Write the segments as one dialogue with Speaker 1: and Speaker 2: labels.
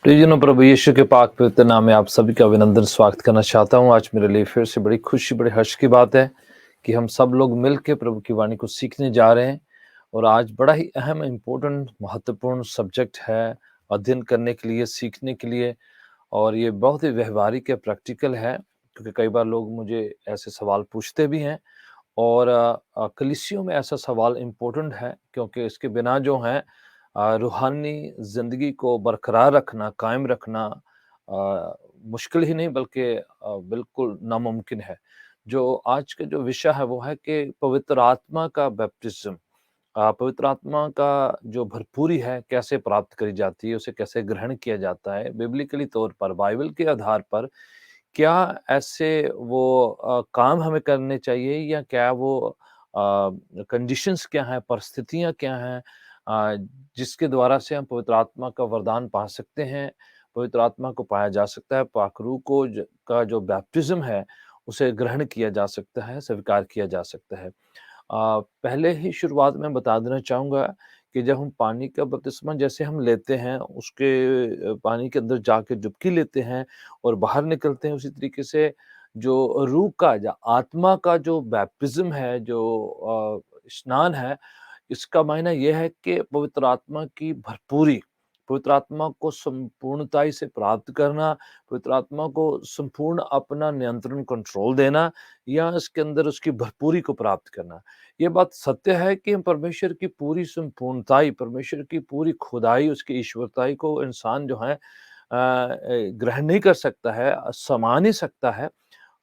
Speaker 1: प्रियजनों, प्रभु यीशु के पाक पवित्र नाम में आप सभी का अभिनंदन स्वागत करना चाहता हूँ। आज मेरे लिए फिर से बड़ी खुशी, बड़े हर्ष की बात है कि हम सब लोग मिल के प्रभु की वाणी को सीखने जा रहे हैं। और आज बड़ा ही अहम, इम्पोर्टेंट, महत्वपूर्ण सब्जेक्ट है अध्ययन करने के लिए, सीखने के लिए। और ये बहुत ही व्यवहारिक है, प्रैक्टिकल है, क्योंकि कई बार लोग मुझे ऐसे सवाल पूछते भी हैं। और कलीसियों में ऐसा सवाल इम्पोर्टेंट है, क्योंकि इसके बिना जो है रूहानी ज़िंदगी को बरकरार रखना, कायम रखना मुश्किल ही नहीं बल्कि बिल्कुल नामुमकिन है। जो आज का जो विषय है वो है कि पवित्र आत्मा का बैप्टिज़्म, पवित्र आत्मा का जो भरपूरी है कैसे प्राप्त करी जाती है, उसे कैसे ग्रहण किया जाता है बिब्लिकली तौर पर, बाइबल के आधार पर। क्या ऐसे वो काम हमें करने चाहिए, या क्या वो कंडीशंस क्या हैं, परिस्थितियाँ क्या हैं अ, जिसके द्वारा से हम पवित्र आत्मा का वरदान पा सकते हैं, पवित्र आत्मा को पाया जा सकता है, पाखरू को का जो बैप्टिज़्म है, उसे ग्रहण किया जा सकता है, स्वीकार किया जा सकता है। पहले ही शुरुआत में बता देना चाहूँगा कि जब हम पानी का बपतिस्मा जैसे हम लेते हैं, उसके पानी के अंदर जाके डुबकी लेते हैं और बाहर निकलते हैं, उसी तरीके से जो रूह का या आत्मा का जो बैप्टिज़्म है, जो स्नान है, इसका मायना ये है कि पवित्र आत्मा की भरपूरी, पवित्र आत्मा को संपूर्णताई से प्राप्त करना, पवित्र आत्मा को संपूर्ण अपना नियंत्रण, कंट्रोल देना, या इसके अंदर उसकी भरपूरी को प्राप्त करना। ये बात सत्य है कि हम परमेश्वर की पूरी संपूर्णताई, परमेश्वर की पूरी खुदाई, उसकी ईश्वरताई को इंसान जो है ग्रहण नहीं कर सकता है, समा नहीं सकता है।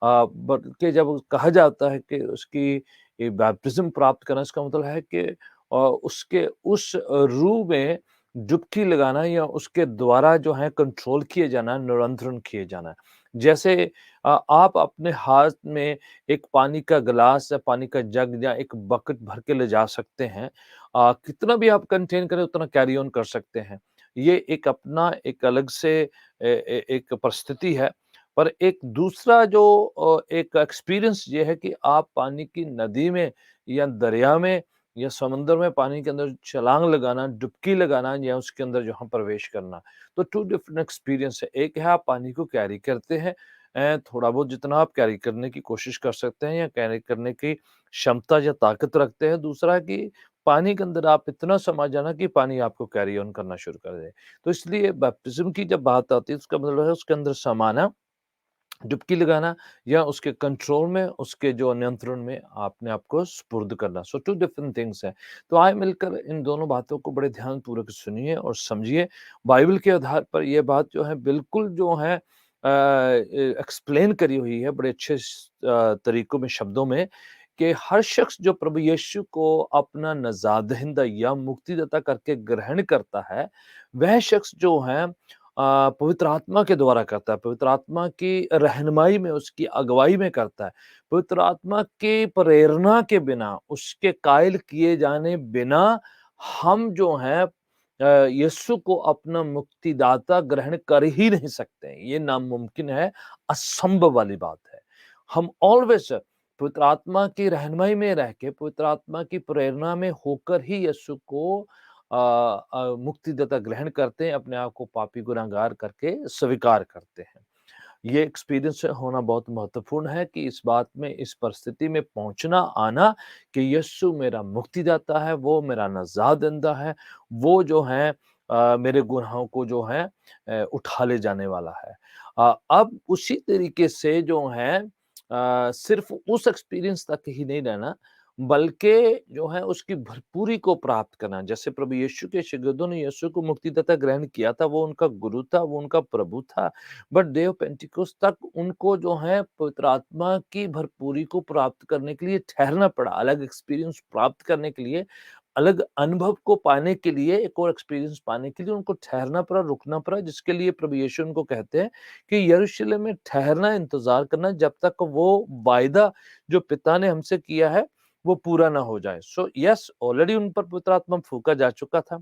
Speaker 1: बल्कि जब कहा जाता है कि उसकी ये बैप्टिज़्म प्राप्त करना, इसका मतलब है कि उसके उस रूह में डुबकी लगाना, या उसके द्वारा जो है कंट्रोल किए जाना, नियंत्रण किए जाना। जैसे आप अपने हाथ में एक पानी का गिलास या पानी का जग या एक बकेट भर के ले जा सकते हैं। कितना भी आप कंटेन करें उतना कैरी ऑन कर सकते हैं। ये एक अपना एक अलग से एक परिस्थिति है। पर एक दूसरा जो एक एक्सपीरियंस ये है कि आप पानी की नदी में या दरिया में या समुद्र में पानी के अंदर छलांग लगाना, डुबकी लगाना, या उसके अंदर जो है प्रवेश करना। तो 2 डिफरेंट एक्सपीरियंस है। एक है आप पानी को कैरी करते हैं, थोड़ा बहुत जितना आप कैरी करने की कोशिश कर सकते हैं या कैरी करने की क्षमता या ताकत रखते हैं। दूसरा है कि पानी के अंदर आप इतना समा जाना कि पानी आपको कैरी ऑन करना शुरू कर दे। तो इसलिए बैप्टिज़्म की जब बात आती है, उसका मतलब है उसके अंदर समाना, डुबकी लगाना, या उसके कंट्रोल में, उसके जो नियंत्रण में अपने आप को सुपुर्द करना। सो 2 डिफरेंट थिंग्स हैं। तो आइए मिलकर इन दोनों बातों को बड़े ध्यानपूर्वक सुनिए और समझिए। बाइबल के आधार पर ये बात जो है बिल्कुल जो है एक्सप्लेन करी हुई है बड़े अच्छे तरीकों में, शब्दों में, कि हर शख्स जो प्रभु यीशु को अपना नजात दहिंदा या मुक्तिदाता करके ग्रहण करता है, वह शख्स जो है पवित्र आत्मा के द्वारा करता है, पवित्र आत्मा की रहनुमाई में, उसकी अगुवाई में करता है। पवित्र आत्मा की प्रेरणा के बिना, उसके कायल किए जाने बिना हम जो हैं यीशु को अपना मुक्तिदाता ग्रहण कर ही नहीं सकते हैं। ये नामुमकिन है, असंभव वाली बात है। हम ऑलवेज़ पवित्र आत्मा की रहनुमाई में रह के, पवित्र आत्मा की प्रेरणा में होकर ही यीशु को मुक्तिदाता ग्रहण करते हैं, अपने आप को पापी गुनहगार करके स्वीकार करते हैं। ये एक्सपीरियंस होना बहुत महत्वपूर्ण है कि इस बात में, इस परिस्थिति में पहुँचना, आना कि यीशु मेरा मुक्तिदाता है, वो मेरा नजात दहिंदा है, वो जो है मेरे गुनाहों को जो है उठा ले जाने वाला है। अब उसी तरीके से जो है सिर्फ़ उस एक्सपीरियंस तक ही नहीं रहना, बल्कि जो है उसकी भरपूरी को प्राप्त करना। जैसे प्रभु यीशु के शागिर्दों ने यीशु को मुक्तिदाता ग्रहण किया था, वो उनका गुरु था, वो उनका प्रभु था। बट डे ऑफ पेंटिकोस्ट तक उनको जो है पवित्र आत्मा की भरपूरी को प्राप्त करने के लिए ठहरना पड़ा, अलग एक्सपीरियंस प्राप्त करने के लिए, अलग अनुभव को पाने के लिए, एक और एक्सपीरियंस पाने के लिए उनको ठहरना पड़ा, रुकना पड़ा, जिसके लिए प्रभु यीशु उनको कहते हैं कि यरूशलेम में ठहरना, इंतजार करना, जब तक वो वायदा जो पिता ने हमसे किया है वो पूरा ना हो जाए। सो यस, ऑलरेडी उन पर पवित्र आत्मा फूँका जा चुका था।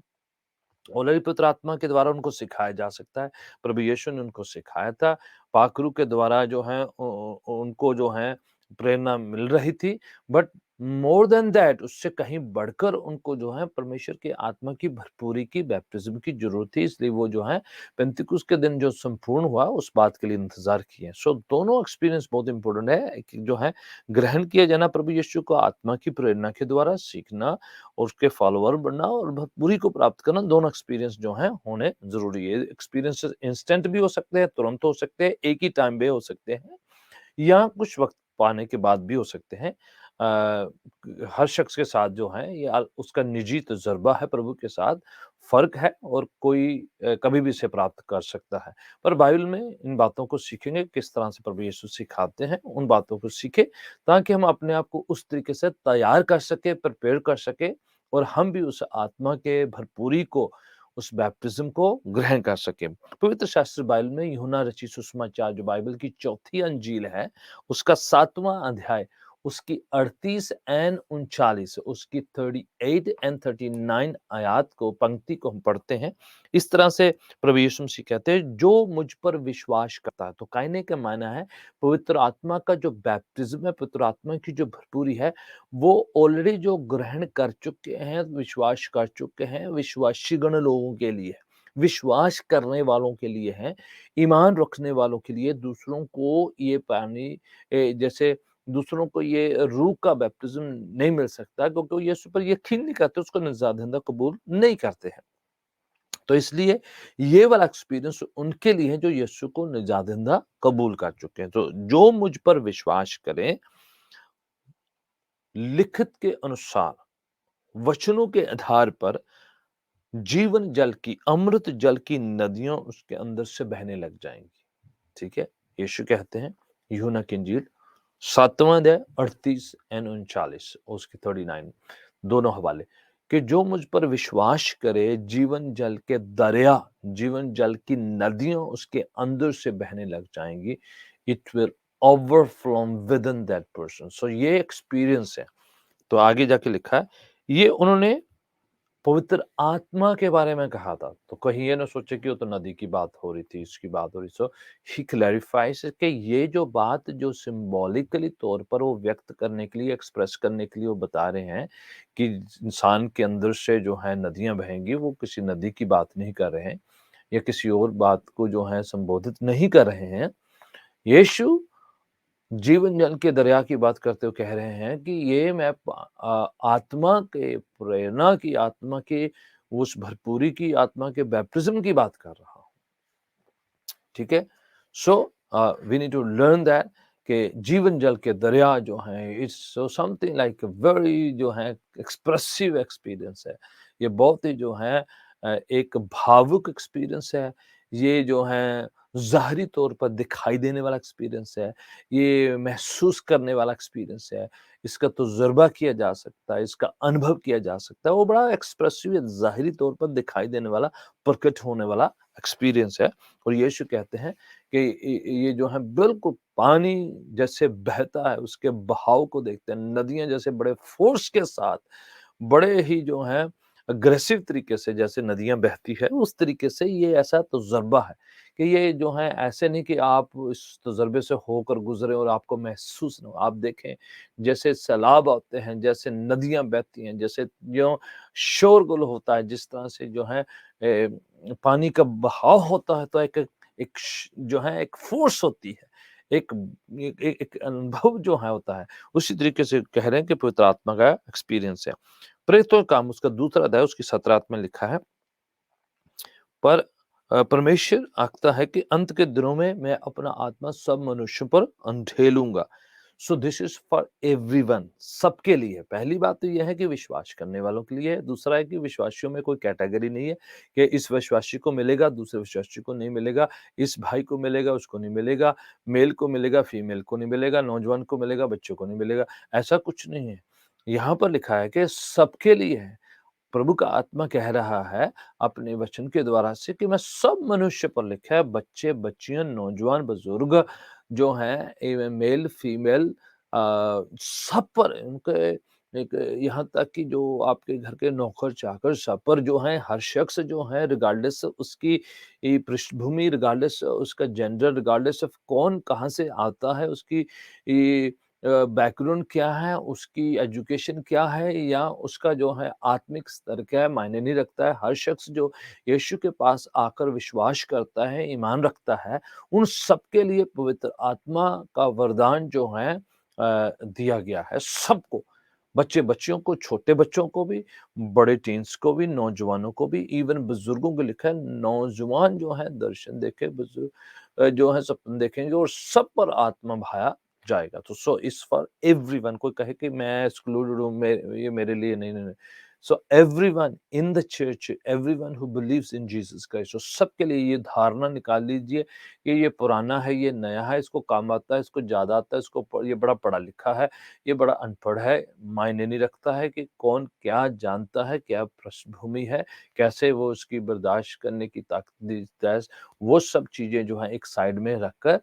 Speaker 1: ऑलरेडी पवित्र आत्मा के द्वारा उनको सिखाया जा सकता है। प्रभु यीशु ने उनको सिखाया था। पाखरू के द्वारा जो है उनको जो है प्रेरणा मिल रही थी। बट मोर देन दैट, उससे कहीं बढ़कर उनको जो है परमेश्वर की आत्मा की भरपूरी की, बैप्टिज्म की ज़रूरत थी। इसलिए वो जो है पेंतिकुस्त के दिन जो संपूर्ण हुआ उस बात के लिए इंतज़ार किए। सो दोनों एक्सपीरियंस बहुत इम्पोर्टेंट है कि जो है ग्रहण किया जाना प्रभु यीशु को आत्मा की प्रेरणा के द्वारा सीखना और उसके फॉलोवर बनना और भरपूरी को प्राप्त करना, दोनों एक्सपीरियंस जो हैं होने ज़रूरी है। एक्सपीरियंसेस इंस्टेंट भी हो सकते हैं, तुरंत हो सकते हैं, एक ही टाइम पे हो सकते हैं या कुछ वक़्त पाने के बाद भी हो सकते हैं। हर शख्स के साथ जो है ये उसका निजी तजुर्बा है प्रभु के साथ, फ़र्क है और कोई कभी भी इसे प्राप्त कर सकता है। पर बाइबल में इन बातों को सीखेंगे, किस तरह से प्रभु यीशु सिखाते हैं, उन बातों को सीखें ताकि हम अपने आप को उस तरीके से तैयार कर सकें, प्रिपेयर कर सकें और हम भी उस आत्मा के भरपूरी को, उस बैप्टिज़्म को ग्रहण कर सकें। पवित्र शास्त्र बाइबल में यूहन्ना रचित सुसमाचार जो बाइबल की चौथी अंजील है, उसका 7वां अध्याय, उसकी 38 एंड 39, उसकी 38 एंड 39 आयत को, पंक्ति को हम पढ़ते हैं। इस तरह से प्रभु यीशु मसीह कहते हैं, जो मुझ पर विश्वास करता है, तो कहने का मायना है पवित्र आत्मा का जो बैप्टिज्म है, पवित्र आत्मा की जो भरपूरी है, वो ऑलरेडी जो ग्रहण कर चुके हैं, विश्वास कर चुके हैं, विश्वासी गण लोगों के लिए है, विश्वास करने वालों के लिए है, ईमान रखने वालों के लिए, दूसरों को ये पानी जैसे दूसरों को ये रूह का बैप्टिज्म नहीं मिल सकता क्योंकि वो यीशु पर यकीन नहीं करते, उसको निजात कबूल नहीं करते हैं। तो इसलिए ये वाला एक्सपीरियंस उनके लिए है जो यीशु को निजात कबूल कर चुके हैं। तो जो मुझ पर विश्वास करें, लिखित के अनुसार, वचनों के आधार पर जीवन जल की, अमृत जल की नदियां उसके अंदर से बहने लग जाएंगी। ठीक है, यीशु कहते हैं यूहन्ना की इंजील 7वां अध्याय 38 एंड 39, उसकी 39, दोनों हवाले, कि जो मुझ पर विश्वास करे, जीवन जल के दरिया, जीवन जल की नदियां उसके अंदर से बहने लग जाएंगी। It will overflow within that person. सो ये एक्सपीरियंस है। तो आगे जाके लिखा है, ये उन्होंने पवित्र आत्मा के बारे में कहा था। तो कहीं ये ना सोचे कि वो तो नदी की बात हो रही थी, इसकी बात हो रही। सो ही क्लैरिफाइज कि ये जो बात जो सिंबॉलिकली तौर पर वो व्यक्त करने के लिए, एक्सप्रेस करने के लिए वो बता रहे हैं कि इंसान के अंदर से जो है नदियाँ बहेंगी, वो किसी नदी की बात नहीं कर रहे हैं या किसी और बात को जो है संबोधित नहीं कर रहे हैं। यीशु जीवन जल के दरिया की बात करते हुए कह रहे हैं कि ये मैं आत्मा के प्रेरणा की, आत्मा के उस भरपूरी की, आत्मा के बैप्टिज्म की बात कर रहा हूँ। ठीक है? So we need to learn that कि जीवन जल के दरिया जो हैं, it's so something like very जो है एक्सप्रेसिव एक्सपीरियंस है। ये बहुत ही जो है एक भावुक एक्सपीरियंस है। ये जो है ज़ाहिरी तौर पर दिखाई देने वाला एक्सपीरियंस है। ये महसूस करने वाला एक्सपीरियंस है। इसका तजुर्बा किया जा सकता है, इसका अनुभव किया जा सकता है। वो बड़ा एक्सप्रेसिव है, ज़ाहिरी तौर पर दिखाई देने वाला, प्रकट होने वाला एक्सपीरियंस है। और यीशु कहते हैं कि ये जो है बिल्कुल पानी जैसे बहता है, उसके बहाव को देखते हैं, नदियाँ जैसे बड़े फ़ोर्स के साथ, बड़े ही जो है अग्रेसिव तरीके से जैसे नदियाँ बहती है, उस तरीके से ये ऐसा तजुर्बा है कि ये जो है ऐसे नहीं कि आप इस तजुर्बे से होकर गुज़रे और आपको महसूस ना हो। आप देखें जैसे सैलाब आते हैं, जैसे नदियाँ बहती हैं, जैसे जो शोरगुल होता है, जिस तरह से जो है पानी का बहाव होता है, तो एक एक जो है एक फ़ोर्स होती है, एक एक अनुभव जो है होता है, उसी तरीके से कह रहे हैं कि पवित्र आत्मा का एक्सपीरियंस है। प्रेरितों का काम उसका दूसरा अध्याय उसकी 17 में लिखा है, पर परमेश्वर आखता है कि अंत के दिनों में मैं अपना आत्मा सब मनुष्यों पर अंधेलूंगा। So this is for everyone, सबके लिए। पहली बात तो यह है कि विश्वास करने वालों के लिए है। दूसरा है कि विश्वासियों में कोई कैटेगरी नहीं है कि इस विश्वासी को मिलेगा, दूसरे विश्वासी को नहीं मिलेगा, इस भाई को मिलेगा, उसको नहीं मिलेगा, मेल को मिलेगा, फीमेल को नहीं मिलेगा, नौजवान को मिलेगा, बच्चों को नहीं मिलेगा। ऐसा कुछ नहीं है। यहाँ पर लिखा है कि सबके लिए है। प्रभु का आत्मा कह रहा है अपने वचन के द्वारा से कि मैं सब मनुष्य पर, लिखा है बच्चे, बच्चियां, नौजवान, बुजुर्ग जो हैं, मेल फीमेल, सब पर उनके, एक यहाँ तक कि जो आपके घर के नौकर चाकर, सब पर जो है, हर शख्स जो है रिगार्डलेस उसकी पृष्ठभूमि, रिगार्डलेस उसका जेंडर, रिगार्डलेस ऑफ कौन कहाँ से आता है, उसकी बैकग्राउंड क्या है, उसकी एजुकेशन क्या है या उसका जो है आत्मिक स्तर क्या है, मायने नहीं रखता है। हर शख्स जो यीशु के पास आकर विश्वास करता है, ईमान रखता है, उन सबके लिए पवित्र आत्मा का वरदान जो है दिया गया है सबको। बच्चों को, छोटे बच्चों को भी, बड़े टीन्स को भी, नौजवानों को भी, इवन बुजुर्गों को लिखा है नौजवान जो है दर्शन देखे, बुजुर्ग जो है सपने देखेंगे और सब पर आत्मा भाया जाएगा। तो सो इस फॉर एवरीवन, कोई कहे कि मैं एक्सक्लूडेड हूँ, ये मेरे लिए नहीं, नहीं, नहीं। So everyone in the church, everyone who believes in Jesus Christ, तो सबके लिए ये धारणा निकाल लीजिए कि ये पुराना है, ये नया है, इसको काम आता है, इसको ज़्यादा आता है, ये बड़ा पढ़ा लिखा है, ये बड़ा अनपढ़ है, मायने नहीं रखता है कि कौन क्या जानता है, क्या पृष्ठभूमि है, कैसे वो उसकी बर्दाश्त करने की ताकत, वो सब चीज़ें जो हैं एक साइड में रखकर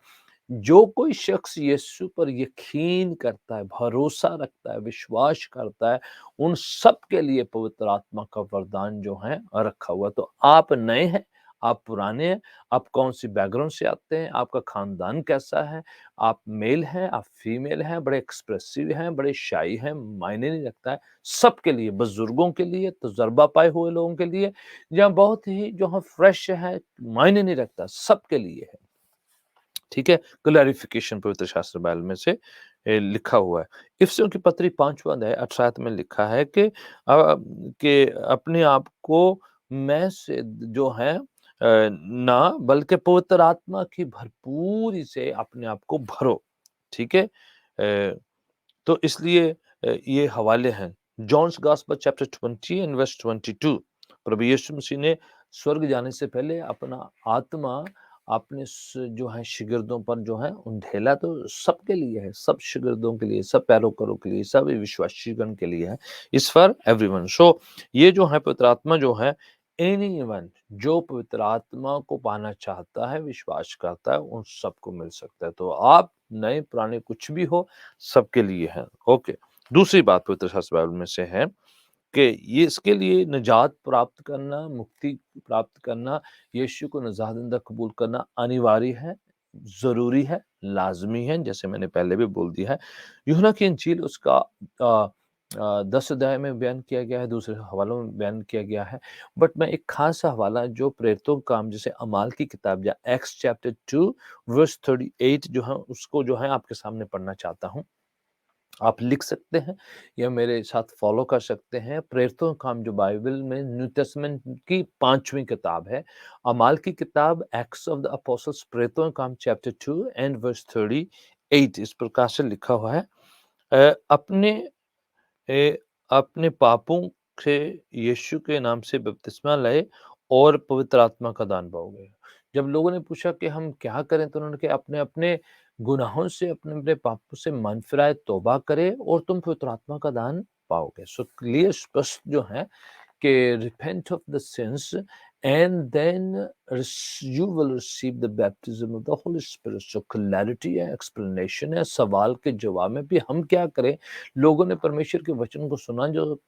Speaker 1: जो कोई शख्स यीशु पर यकीन करता है, भरोसा रखता है, विश्वास करता है, उन सब के लिए पवित्र आत्मा का वरदान जो है रखा हुआ है। तो आप नए हैं, आप पुराने हैं, आप कौन-सी बैकग्राउंड से आते हैं, आपका खानदान कैसा है, आप मेल हैं, आप फीमेल हैं, बड़े एक्सप्रेसिव हैं, बड़े शाई हैं, मायने नहीं रखता है। सबके लिए, बुजुर्गों के लिए, तजुर्बा पाए हुए लोगों के लिए या बहुत ही जो है फ्रेश है, मायने नहीं रखता, सबके लिए है। ठीक है? क्लैरिफिकेशन पवित्र शास्त्र बाइबल में से लिखा हुआ है। इफिसियों की पत्री 5वां अध्याय 18 आयत में लिखा है कि अपने आप को मैं से जो है ना बल्कि पवित्र आत्मा की भरपूरी से अपने आप को भरो। ठीक है? तो इसलिए ये हवाले हैं। John's gospel chapter 20 and verse 22। प्रभु यीशु मसीह ने स्वर्ग जाने से पहले अपना आत्मा आपने जो है शिगिर्दों पर जो है उंडेला, तो सबके लिए है, सब शिगिर्दों के लिए, सब पैरोकारों के लिए, सब विश्वासीगण के लिए है। इस फॉर एवरीवन। सो ये जो है पवित्र आत्मा जो है, एनीवन जो पवित्र आत्मा को पाना चाहता है, विश्वास करता है, उन सबको मिल सकता है। तो आप नए पुराने कुछ भी हो, सबके लिए है। ओके। दूसरी बात पवित्र शास्त्र बाइबल में से है कि ये इसके लिए निजात प्राप्त करना, मुक्ति प्राप्त करना, यीशु को निजात कबूल करना अनिवार्य है, ज़रूरी है, लाज़मी है, जैसे मैंने पहले भी बोल दिया है। यूहन्ना की इंजील उसका 10 अध्याय में बयान किया गया है, दूसरे हवालों में बयान किया गया है। बट मैं एक खास हवाला जो प्रेरितों का काम जैसे अमाल की किताब या एक्ट्स चैप्टर 2 वर्स 38 जो है उसको जो है आपके सामने पढ़ना चाहता हूँ। आप लिख सकते हैं या मेरे साथ फॉलो कर सकते हैं। प्रेरितों का काम जो बाइबल में न्यू टेस्टमेंट की 5वीं किताब है। अमाल की किताब एक्ट्स ऑफ द अपोस्टल्स, प्रेरितों का काम चैप्टर 2 एंड वर्स 38 इस प्रकार से लिखा हुआ है। अपने अपने पापों से यीशु के नाम से बपतिस्मा लए और पवित्र आत्मा का दान पाओगे। जब लोगों ने पूछा कि हम क्या करें, तो उन्होंने कहा अपने-अपने गुनाहों से, अपने-अपने पापों से मन फिराए, तौबा करे और तुम पवित्र आत्मा का दान पाओगे। सो क्लियर स्पष्ट जो है कि repent of the sins and then you will receive the baptism of the holy spirit. So clarity है, एक्सप्लेनेशन है, सवाल के जवाब में भी हम क्या करें। लोगों ने परमेश्वर के वचन को सुना जो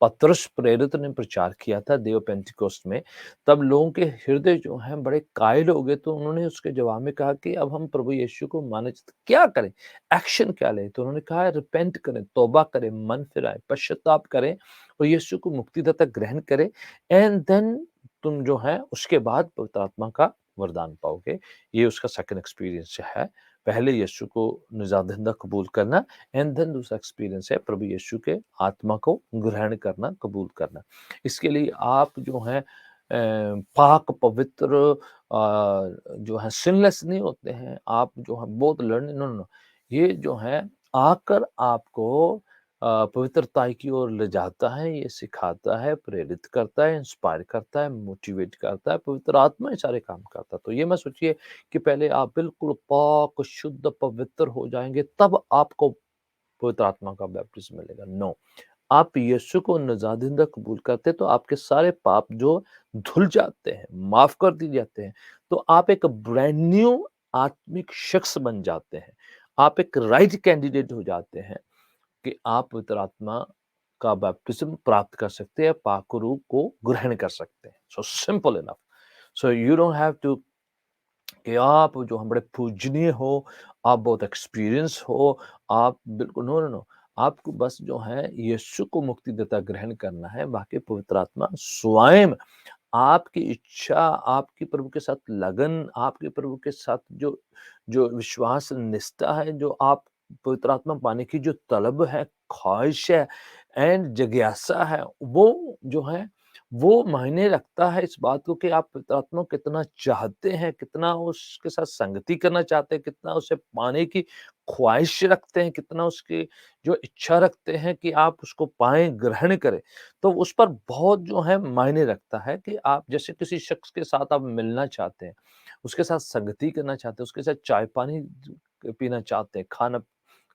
Speaker 1: पतरस प्रेरित ने प्रचार किया था देव पेंटिकोस्ट में, तब लोगों के हृदय जो हैं बड़े कायल हो गए, तो उन्होंने उसके जवाब में कहा कि अब हम प्रभु यीशु को माने तो क्या करें, एक्शन क्या लें? तो उन्होंने कहा रिपेंट करें, तौबा करें, मन फिराएं, पश्चाताप करें और यीशु को मुक्तिदाता ग्रहण करें एंड देन तुम जो है उसके बाद पवित्र आत्मा का वरदान पाओगे। ये उसका सेकंड एक्सपीरियंस है। पहले यीशु को निजात कबूल करना एंड देन दूसरा एक्सपीरियंस है प्रभु यीशु के आत्मा को ग्रहण करना, कबूल करना। इसके लिए आप जो हैं पाक पवित्र जो है सिनलेस नहीं होते हैं, आप जो है बहुत लर्निंग, नो, नो, ये जो है आकर आपको पवित्रता की ओर ले जाता है, ये सिखाता है, प्रेरित करता है, इंस्पायर करता है, मोटिवेट करता है, पवित्र आत्मा ये सारे काम करता है। तो ये मत सोचिए कि पहले आप बिल्कुल पाक, शुद्ध, पवित्र हो जाएँगे, तब आपको पवित्र आत्मा का बैप्टिस्म मिलेगा। नो, आप यीशु को निजात कबूल करते हैं, तो आपके सारे पाप जो धुल जाते हैं, माफ़ कर दिए जाते हैं। तो आप एक ब्रांड न्यू आत्मिक शख्स बन जाते हैं। आप एक राइट कैंडिडेट हो जाते हैं कि आप पवित्र आत्मा का बैप्टिस्म प्राप्त कर सकते हैं, पाक रूह को ग्रहण कर सकते हैं। So simple enough. So you don't have to कि आप जो हैं बड़े पूजनीय हो, आप बहुत एक्सपीरियंस हो, आप बिल्कुल नो, नो, नो। आपको बस जो है यीशु को मुक्तिदाता ग्रहण करना है, बाकी पवित्र आत्मा स्वयं आपकी इच्छा, आपकी प्रभु के साथ लगन, आपके प्रभु के साथ जो जो विश्वास निष्ठा है, जो आप पवित्र आत्मा पाने की जो तलब है, ख़्वाहिश है एंड जिज्ञासा है, वो जो है, वो मायने रखता है इस बात को कि आप पवित्र आत्मा को कितना चाहते हैं, कितना उसके साथ संगति करना चाहते हैं, कितना उसे पाने की ख़्वाहिश रखते हैं, कितना उसकी जो इच्छा रखते हैं कि आप उसको पाएँ, ग्रहण करें। तो उस पर बहुत जो है मायने रखता है कि आप जैसे किसी शख्स के साथ आप मिलना चाहते हैं, उसके साथ संगति करना चाहते हैं, उसके साथ चाय-पानी पीना चाहते हैं, खाना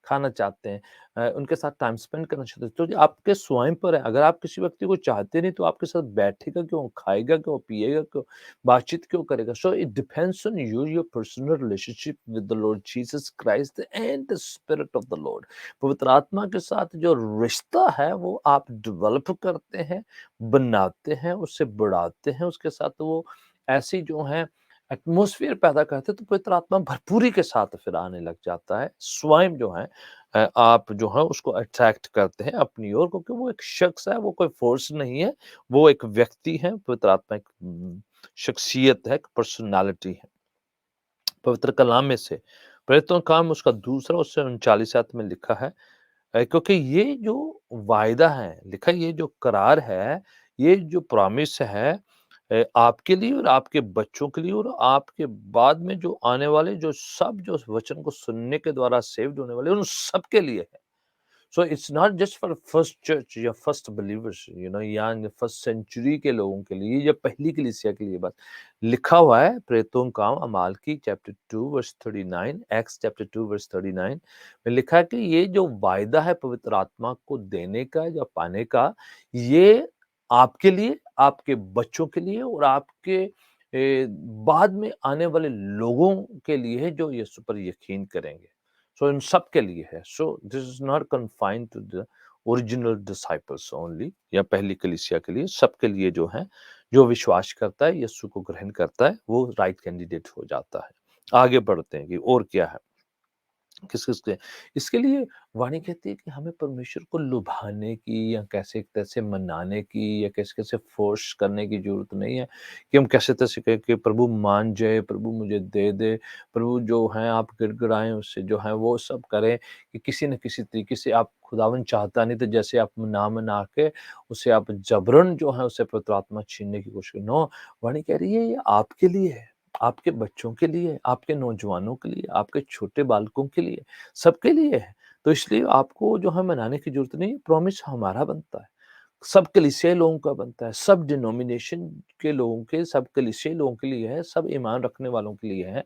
Speaker 1: खाना चाहते हैं, उनके साथ टाइम स्पेंड करना चाहते हैं, तो ये आपके स्वयं पर है। अगर आप किसी व्यक्ति को चाहते नहीं तो आपके साथ बैठेगा क्यों, खाएगा क्यों, पिएगा क्यों, बातचीत क्यों करेगा? So it depends on you, your personal relationship with the Lord Jesus Christ and the spirit of the Lord. पवित्र आत्मा के साथ जो रिश्ता है वो आप डेवलप करते हैं, बनाते हैं, उससे बढ़ाते हैं, उसके साथ वो ऐसी जो है एटमॉस्फेयर पैदा करते हैं, तो पवित्र आत्मा भरपूरी के साथ फिर आने लग जाता है। स्वयं जो है आप जो है उसको अट्रैक्ट करते हैं अपनी ओर, क्योंकि वो एक शख्स है, वो कोई फ़ोर्स नहीं है, वो एक व्यक्ति है, पवित्र आत्मा एक शख्सियत है, एक पर्सनैलिटी है। पवित्र कलाम में से प्रेरितों का काम उसका दूसरा उससे 39 आयत में लिखा है, क्योंकि ये जो वायदा है, लिखा है ये जो करार है, ये जो प्रॉमिस है आपके लिए और आपके बच्चों के लिए और आपके बाद में जो आने वाले जो सब जो वचन को सुनने के द्वारा सेव्ड होने वाले उन सब के लिए है। So it's not just for first church या फर्स्ट बिलीवर्स, यू नो, या फर्स्ट सेंचुरी के लोगों के लिए या पहली कलीसिया के लिए बस लिखा हुआ है। प्रेरितों का काम अमाल की chapter 2 verse 39, Acts chapter 2 verse 39 में लिखा है कि ये जो वायदा है पवित्र आत्मा को देने का या पाने का, ये आपके लिए, आपके बच्चों के लिए और आपके बाद में आने वाले लोगों के लिए है जो यीशु पर यकीन करेंगे। सो इन सब के लिए है। So this is not confined to the original disciples only या पहली कलीसिया के लिए, सबके लिए जो है, जो विश्वास करता है, यीशु को ग्रहण करता है, वो राइट कैंडिडेट हो जाता है। आगे बढ़ते हैं कि और क्या है? किस-किस के इसके लिए वाणी कहती है कि हमें परमेश्वर को लुभाने की या कैसे-कैसे मनाने की या कैसे-कैसे फ़ोर्स करने की ज़रूरत नहीं है कि हम कैसे-तैसे कहें कि प्रभु मान जाए, प्रभु मुझे दे दे, प्रभु जो है आप गिड़गिड़ाएँ उससे जो है वो सब करें कि किसी न किसी तरीके से आप खुदावन चाहता नहीं तो जैसे आप ना मना के उसे आप जबरन जो है उससे पवित्र आत्मा छीनने की कोशिश नो, वाणी कह रही है ये आपके लिए है। आपके बच्चों के लिए, आपके नौजवानों के लिए, आपके छोटे बालकों के लिए, सबके लिए है। तो इसलिए आपको जो है मनाने की ज़रूरत नहीं है, प्रॉमिस हमारा बनता है। सब कलीसियाई लोगों का बनता है, सब डिनोमिनेशन के लोगों के, सब कलीसियाई लोगों के लिए है, सब ईमान रखने वालों के लिए है।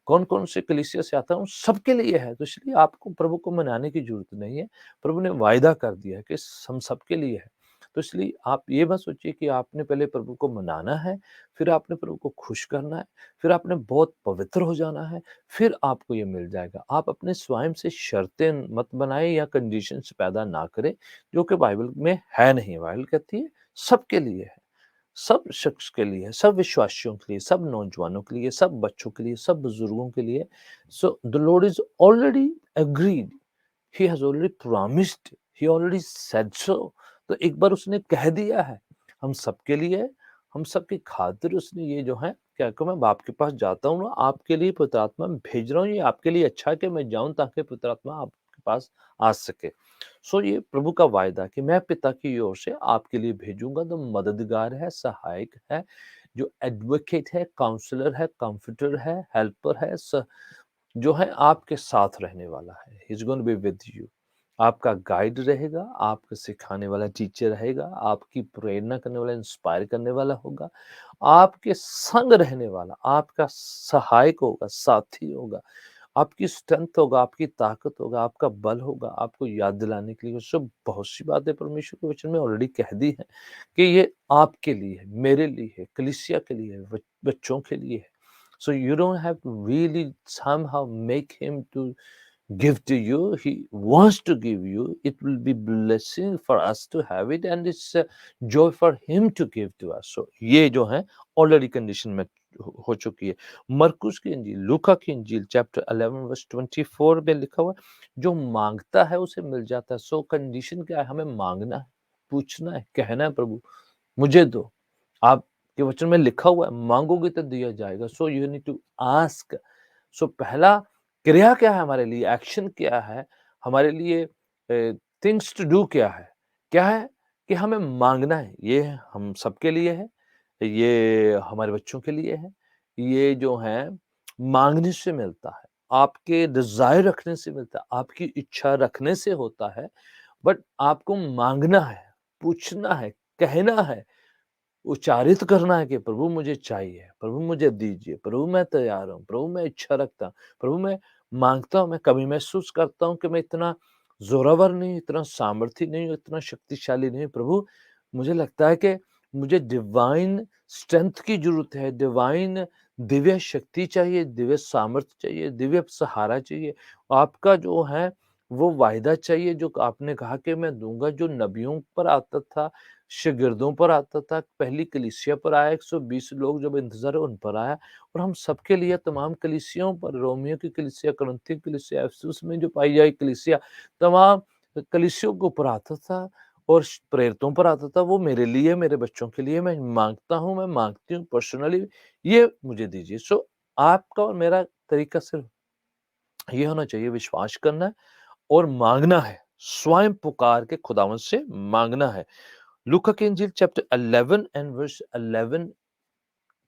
Speaker 1: कौन-कौन से कलीसिया से आता है, उन सबके लिए है। तो इसलिए आपको प्रभु को मनाने की ज़रूरत नहीं है। प्रभु ने वायदा कर दिया है कि हम सबके लिए है। तो इसलिए आप ये मत सोचिए कि आपने पहले प्रभु को मनाना है, फिर आपने प्रभु को खुश करना है, फिर आपने बहुत पवित्र हो जाना है, फिर आपको ये मिल जाएगा। आप अपने स्वयं से शर्तें मत बनाएँ या कंडीशंस पैदा ना करें, जो कि बाइबल में है नहीं। बाइबल कहती है सबके लिए है। सब शख्स के लिए, सब विश्वासियों के लिए, सब नौजवानों के लिए, सब बच्चों के लिए, सब बुजुर्गों के लिए। So the Lord is already agreed, he has already promised, he already said so. तो एक बार उसने कह दिया है, हम सबके लिए, हम सबकी खातिर उसने ये जो है क्या कहूँ, मैं बाप के पास जाता हूँ, आपके लिए पवित्र आत्मा भेज रहा हूँ, ये आपके लिए अच्छा है कि मैं जाऊँ ताकि पवित्र आत्मा आपके पास आ सके। सो ये प्रभु का वायदा है कि मैं पिता की ओर से आपके लिए भेजूंगा जो मददगार है, सहायक है, जो एडवोकेट है, काउंसलर है, कंफर्टर है, हेल्पर है, जो है आपके साथ रहने वाला है। He is going to be with you. आपका गाइड रहेगा, आपको सिखाने वाला टीचर रहेगा, आपकी प्रेरणा करने वाला, इंस्पायर करने वाला होगा, आपके संग रहने वाला, आपका सहायक होगा, साथी होगा, आपकी स्ट्रेंथ होगा, आपकी ताकत होगा, आपका बल होगा, आपको याद दिलाने के लिए। सब बहुत सी बातें परमेश्वर के वचन में ऑलरेडी कह दी हैं कि ये आपके लिए है, मेरे लिए है, कलीसिया के लिए है, बच्चों के लिए है। So you don't have to really somehow make him to give to you. He wants to give you. It will be blessing for us to have it, and it's a joy for him to give to us. So ये जो है already condition में हो चुकी है। मरकुस की इंजील, लूका की इंजील चैप्टर 11 वर्स 24 में लिखा हुआ है, जो मांगता है उसे मिल जाता है। सो कंडीशन क्या है? हमें मांगना है, पूछना है, कहना है प्रभु मुझे दो। आपके वचन में लिखा हुआ है मांगोगे तो दिया जाएगा। So you need to ask. सो पहला क्रिया क्या है हमारे लिए, एक्शन क्या है हमारे लिए, थिंग्स टू डू क्या है कि हमें मांगना है। ये हम सबके लिए है, ये हमारे बच्चों के लिए है। ये जो है मांगने से मिलता है, आपके डिजायर रखने से मिलता है, आपकी इच्छा रखने से होता है। बट आपको मांगना है, पूछना है, कहना है, उच्चारित करना है कि प्रभु मुझे चाहिए, प्रभु मुझे दीजिए, प्रभु मैं तैयार हूँ, प्रभु मैं इच्छा रखता हूँ, प्रभु मैं मांगता हूँ। मैं कभी महसूस करता हूँ कि मैं इतना ज़ोरावर नहीं, इतना सामर्थी नहीं हूँ, इतना शक्तिशाली नहीं हूँ। प्रभु मुझे लगता है कि मुझे डिवाइन स्ट्रेंथ की ज़रूरत है, डिवाइन दिव्य शक्ति चाहिए, दिव्य सामर्थ्य चाहिए, दिव्य सहारा चाहिए। आपका जो है वो वायदा चाहिए जो आपने कहा कि मैं दूँगा, जो नबियों पर आता था, शागिर्दों पर आता था, पहली कलीसिया पर आया, 120 लोग जब इंतज़ार उन पर आया, और हम सबके लिए तमाम कलीसियाओं पर, रोमियो की कलीसिया, कुरिन्थियों की कलीसिया, इफिसुस में जो पाई जाए कलीसिया, तमाम कलीसियों के ऊपर आता था और प्रेरितों पर आता था। वो मेरे लिए, मेरे बच्चों के लिए मैं माँगता हूँ, मैं माँगती हूँ पर्सनली, ये मुझे दीजिए। सो आपका और मेरा तरीका सिर्फ ये होना चाहिए, विश्वास करना है और माँगना है, स्वयं पुकार के खुदावंद से माँगना है। लूका की इंजील चैप्टर 11 एंड वर्स 11,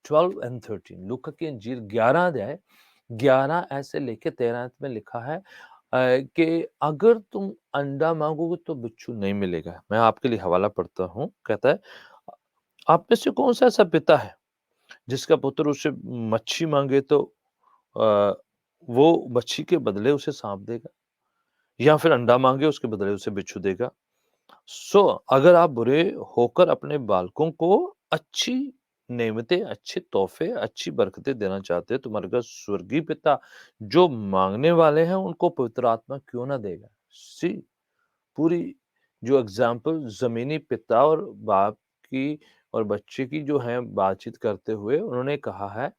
Speaker 1: 12 एंड 13। लूका की इंजील 11 अध्याय 11 ऐसे लेके 13 में लिखा है कि अगर तुम अंडा मांगोगे तो बिच्छू नहीं मिलेगा। मैं आपके लिए हवाला पढ़ता हूँ। कहता है, आप में से कौन सा ऐसा पिता है जिसका पुत्र उसे मच्छी मांगे तो अ, वो मच्छी के बदले उसे सांप देगा, या फिर अंडा मांगे उसके बदले उसे बिच्छू देगा। सो अगर आप बुरे होकर अपने बालकों को अच्छी नेमतें, अच्छे तोहफे, अच्छी बरकतें देना चाहते हैं, तुम्हारे घर स्वर्गीय पिता जो मांगने वाले हैं उनको पवित्र आत्मा क्यों ना देगा। सी पूरी जो एग्जाम्पल जमीनी पिता और बाप की और बच्चे की जो है बातचीत करते हुए उन्होंने कहा है,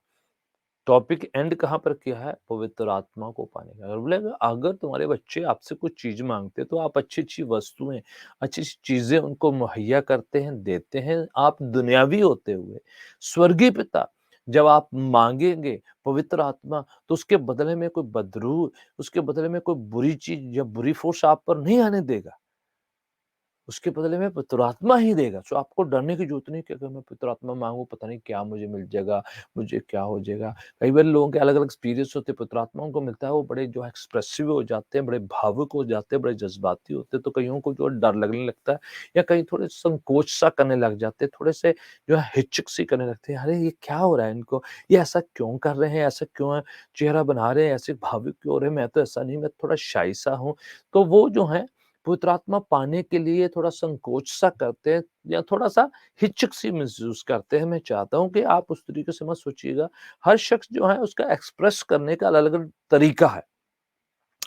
Speaker 1: टॉपिक एंड कहाँ पर किया है? पवित्र आत्मा को पाने का। अगर बोलेगा अगर तुम्हारे बच्चे आपसे कुछ चीज़ माँगते हैं, तो आप अच्छी-अच्छी वस्तुएँ, अच्छी-अच्छी चीज़ें उनको मुहैया करते हैं, देते हैं, आप दुनियावी होते हुए। स्वर्गीय पिता जब आप माँगेंगे पवित्र आत्मा, तो उसके बदले में कोई बदरूह, उसके बदले में कोई बुरी चीज़ या बुरी फ़ोर्स आप पर नहीं आने देगा। उसके बदले में पवित्र आत्मा ही देगा। सो आपको डरने की ज़रूरत नहीं कि अगर मैं पवित्र आत्मा माँगूँ पता नहीं क्या मुझे मिल जाएगा, मुझे क्या हो जाएगा। कई बार लोगों के अलग-अलग एक्सपीरियंस होते हैं, पवित्र आत्मा उनको मिलता है, वो बड़े जो है एक्सप्रेसिव हो जाते हैं, बड़े भावुक हो जाते हैं, बड़े जज़्बाती होते हैं, तो कइयों को जो है डर लगने लगता है या कहीं थोड़े संकोच-सा करने लग जाते हैं, थोड़े-से जो है हिचक-सी करने लगते हैं। अरे! ये क्या हो रहा है इनको? ये ऐसा क्यों कर रहे हैं? ऐसा क्यों है चेहरा बना रहे हैं? ऐसे भावुक क्यों हो रहे हैं? मैं तो ऐसा नहीं, मैं थोड़ा शाई-सा हूँ। तो वो जो है पवित्र आत्मा पाने के लिए थोड़ा संकोच सा करते हैं या थोड़ा-सा हिचक सी महसूस करते हैं। मैं चाहता हूँ कि आप उस तरीके से मत सोचिएगा। हर शख्स जो है उसका एक्सप्रेस करने का अलग-अलग तरीका है।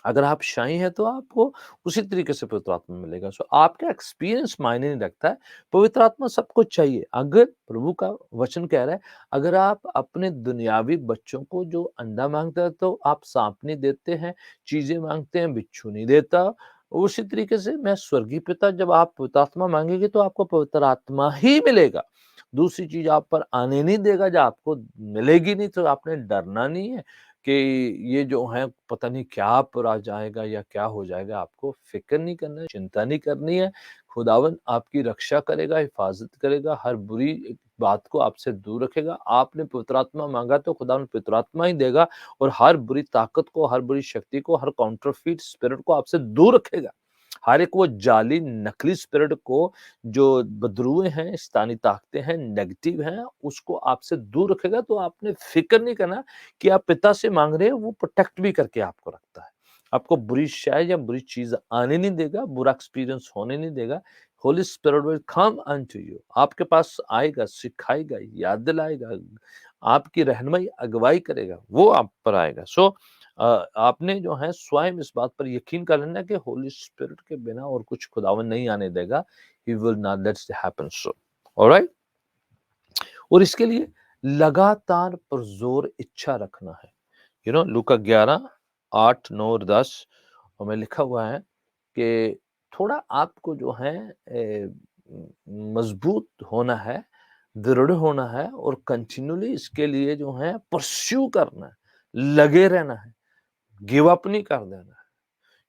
Speaker 1: अगर आप शाई हैं तो आपको उसी तरीके से पवित्र आत्मा मिलेगा। सो आपका एक्सपीरियंस मायने नहीं रखता है, पवित्र आत्मा सबको चाहिए। अगर प्रभु का वचन कह रहा है, अगर आप अपने दुनियावी बच्चों को जो अंडा माँगता है तो आप साँप नहीं देते हैं, चीज़ें माँगते हैं, बिच्छू नहीं देता। उसी तरीके से मैं स्वर्गीय पिता जब आप पवित्र आत्मा माँगेंगे तो आपको पवित्र आत्मा ही मिलेगा। दूसरी चीज़ आप पर आने नहीं देगा, जब आपको मिलेगी नहीं तो आपने डरना नहीं है। कि ये जो है पता नहीं क्या पर आ जाएगा या क्या हो जाएगा, आपको फ़िक्र नहीं करना है, चिंता नहीं करनी है। खुदावंद आपकी रक्षा करेगा, हिफ़ाज़त करेगा, हर बुरी बात को आपसे दूर रखेगा। आपने पवित्र आत्मा माँगा तो खुदावंद पवित्र आत्मा ही देगा और हर बुरी ताकत को, हर बुरी शक्ति को, हर काउंटरफीट स्पिरिट को आपसे दूर रखेगा। हर एक वो जाली नकली स्पिरिट को जो बदरुए हैं, शैतानी ताकतें हैं, नेगेटिव हैं, उसको आपसे दूर रखेगा। तो आपने फ़िक्र नहीं करना कि आप पिता से माँग रहे हैं, वो प्रोटेक्ट भी करके आपको रखता है। आपको बुरी शय या बुरी चीज़ आने नहीं देगा, बुरा एक्सपीरियंस होने नहीं देगा। Holi spirit will come unto you, आपके पास आएगा, सिखाएगा, याद दिलाएगा, आपकी रहनुमाई, अगुवाई करेगा, वो आप पर आएगा। सो आपने जो है स्वयं इस बात पर यकीन कर लेना कि होली स्पिरिट के बिना और कुछ खुदावन नहीं आने देगा। He will not let's happen so. Alright? और इसके लिए लगातार पुरजोर इच्छा रखना है। लूका 11, 8, 9 और 10 में लिखा हुआ है कि थोड़ा आपको जो है मजबूत होना है, दृढ़ होना है और कंटिन्यूअली इसके लिए जो है परस्यू करना है, लगे रहना है, गिव अप नहीं कर देना है।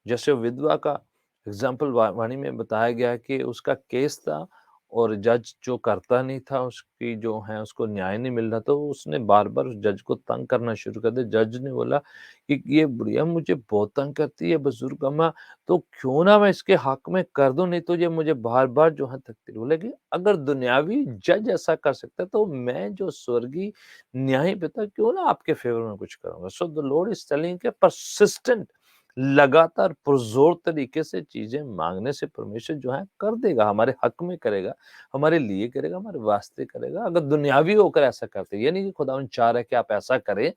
Speaker 1: जैसे विधवा का एग्जाम्पल वाणी में बताया गया है कि उसका केस था और जज जो करता नहीं था, उसकी जो है उसको न्याय नहीं मिल रहा, तो उसने बार बार उस जज को तंग करना शुरू कर दिया। जज ने बोला कि ये बुढ़िया मुझे बहुत तंग करती है, बुजुर्ग अम्मा, तो क्यों ना मैं इसके हक में कर दूं, नहीं तो ये मुझे बार बार जो है थकती रही। बोले कि अगर दुनियावी जज ऐसा कर सकता है, तो मैं जो स्वर्गीय न्याय पिता क्यों ना आपके फेवर में कुछ करूंगा। So the Lord is telling के परसिस्टेंट, लगातार पुरजोर तरीके से चीजें मांगने से परमेश्वर जो है कर देगा, हमारे हक में करेगा, हमारे लिए करेगा, हमारे वास्ते करेगा। अगर दुनियावी होकर ऐसा करते, ये नहीं कि खुदावंद चाह रहा है कि आप ऐसा करें,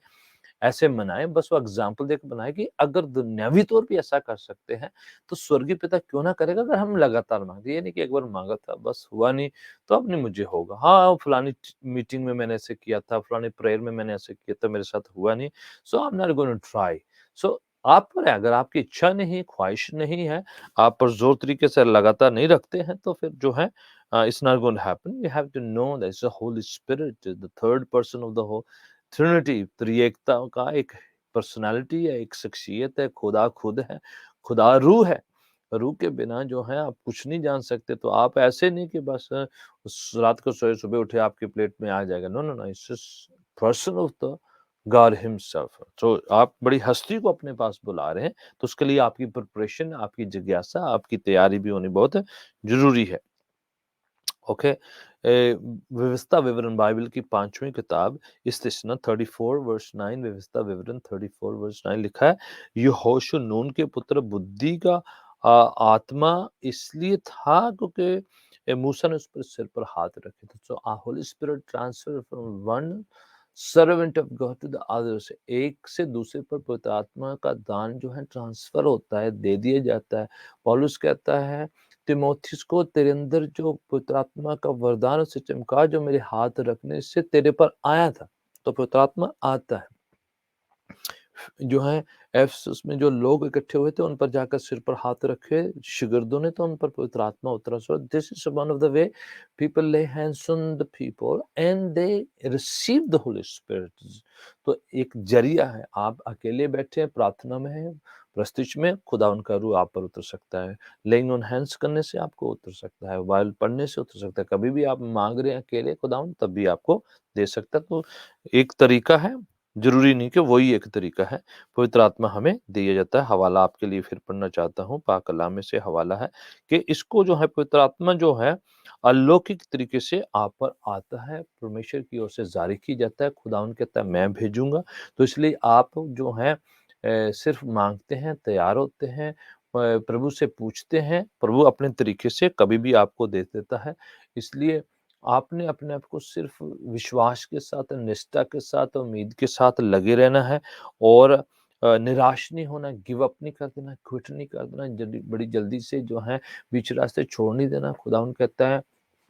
Speaker 1: ऐसे मनाएं, बस वो एग्जाम्पल देकर बनाए कि अगर दुनियावी तौर पे ऐसा कर सकते हैं, तो स्वर्गीय पिता क्यों ना करेगा अगर हम लगातार मांगते। ये नहीं कि एक बार मांगा था बस हुआ नहीं, तो अब नहीं मुझे होगा। हाँ, फलानी मीटिंग में मैंने ऐसे किया था, फलानी प्रेयर में मैंने ऐसे किया था, मेरे साथ हुआ नहीं, so I am not going to try. सो आप पर है, अगर आपकी इच्छा नहीं, ख्वाहिश नहीं है, आप पर जोर तरीके से लगातार नहीं रखते हैं, तो फिर जो है it's not going to happen. You have to know that it's the holy spirit, the third person of the whole trinity, त्रिएकता का एक पर्सनालिटी है, एक शख्सियत है, खुदा खुद है, खुदा रूह है। रूह के बिना जो है आप कुछ नहीं जान सकते। तो आप ऐसे नहीं कि बस रात को सोए सुबह उठे आपकी प्लेट में आ जाएगा। No no no, it's just person of the God himself. तो आप बड़ी हस्ती को अपने पास बुला रहे हैं, तो उसके लिए आपकी प्रिपरेशन, आपकी जिज्ञासा, आपकी तैयारी भी होनी बहुत जरूरी है। ओके। व्यवस्था विवरण बाइबल की 5वीं किताब इस्तिस्ना 34 वर्स 9, व्यवस्था विवरण 34 वर्स 9 लिखा है, यहोशू नून के पुत्र बुद्धि का आत्मा इसलिए था क्योंकि मूसा ने उस पर सिर पर हाथ रखे थे। So holy spirit transfer from one servant of God to the other, से एक से दूसरे पर पवित्र आत्मा का दान जो है ट्रांसफर होता है, दे दिया जाता है। पौलुस कहता है तिमोथियस को, तेरे अंदर जो पवित्र आत्मा का वरदान उससे चमका जो मेरे हाथ रखने से तेरे पर आया था। तो पवित्र आत्मा आता है जो है। एफिसस में जो लोग इकट्ठे हुए थे उन पर जाकर सिर पर हाथ रखे शिगिर्दों ने, तो उन पर पवित्र आत्मा उतरा। So this is one of the way people lay hands on the people and they receive the holy spirit. तो एक जरिया है, आप अकेले बैठे हैं, प्रार्थना में है, प्रस्तुति में खुदा उनका रूह आप पर उतर सकता है। लेइंग ऑन हैंड्स करने से आपको उतर सकता है, बाइबल पढ़ने से उतर सकता है। कभी भी आप मांग रहे हैं अकेले खुदावन, तब भी आपको दे सकता है। तो एक तरीका है, जरूरी नहीं कि वही एक तरीका है, पवित्र आत्मा हमें दिया जाता है। हवाला आपके लिए फिर पढ़ना चाहता हूँ, पाक कलाम में से हवाला है कि इसको जो है पवित्र आत्मा जो है अलौकिक तरीके से आप पर आता है, परमेश्वर की ओर से जारी की जाता है। खुदावन कहता है मैं भेजूंगा। तो इसलिए आप जो है सिर्फ मांगते हैं, तैयार होते हैं, प्रभु से पूछते हैं, प्रभु अपने तरीके से कभी भी आपको दे देता है। इसलिए आपने अपने आप को सिर्फ विश्वास के साथ, निष्ठा के साथ, उम्मीद के साथ लगे रहना है और निराश नहीं होना, गिव अप नहीं कर देना, क्विट नहीं कर देना, बड़ी जल्दी से जो है बीच रास्ते छोड़ नहीं देना। खुदावंद कहता है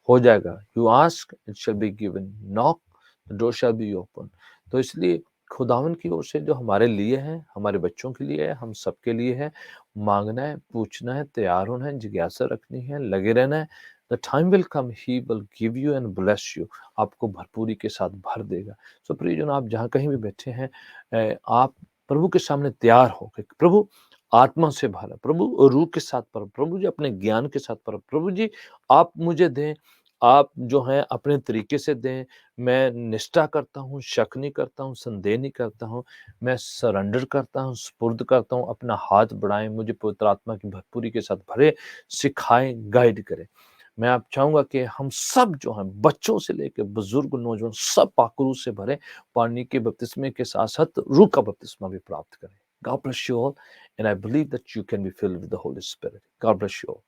Speaker 1: हो जाएगा, you ask it shall be given, knock the door shall be open. तो इसलिए खुदावंद की ओर से जो हमारे लिए है, हमारे बच्चों के लिए है, हम सबके लिए है, मांगना है, पूछना है, तैयार होना है, जिज्ञासा रखनी है, लगे रहना है। The time will come, he will give you and bless you, आपको भरपूरी के साथ भर देगा। सो प्रियजन, आप जहाँ कहीं भी बैठे हैं, आप प्रभु के सामने तैयार हो के, प्रभु आत्मा से भरा, प्रभु रूह के साथ पर, प्रभु जी अपने ज्ञान के साथ पर, प्रभु जी आप मुझे दें, आप जो हैं अपने तरीके से दें। मैं निष्ठा करता हूँ, शक नहीं करता हूँ, संदेह नहीं करता हूँ, मैं सरेंडर करता हूँ, सुपुर्द करता हूँ। अपना हाथ बढ़ाएं, मुझे पवित्र आत्मा की भरपूरी के साथ भरे, सिखाएं, गाइड करें। मैं आप चाहूंगा कि हम सब जो हैं, बच्चों से लेकर बुजुर्ग, नौजवान, सब पाकरू से भरे, पानी के बपतिस्मे के साथ साथ रूह का बपतिस्मा भी प्राप्त करें। God bless you all, and I believe that you can be filled with the Holy Spirit. God bless you all.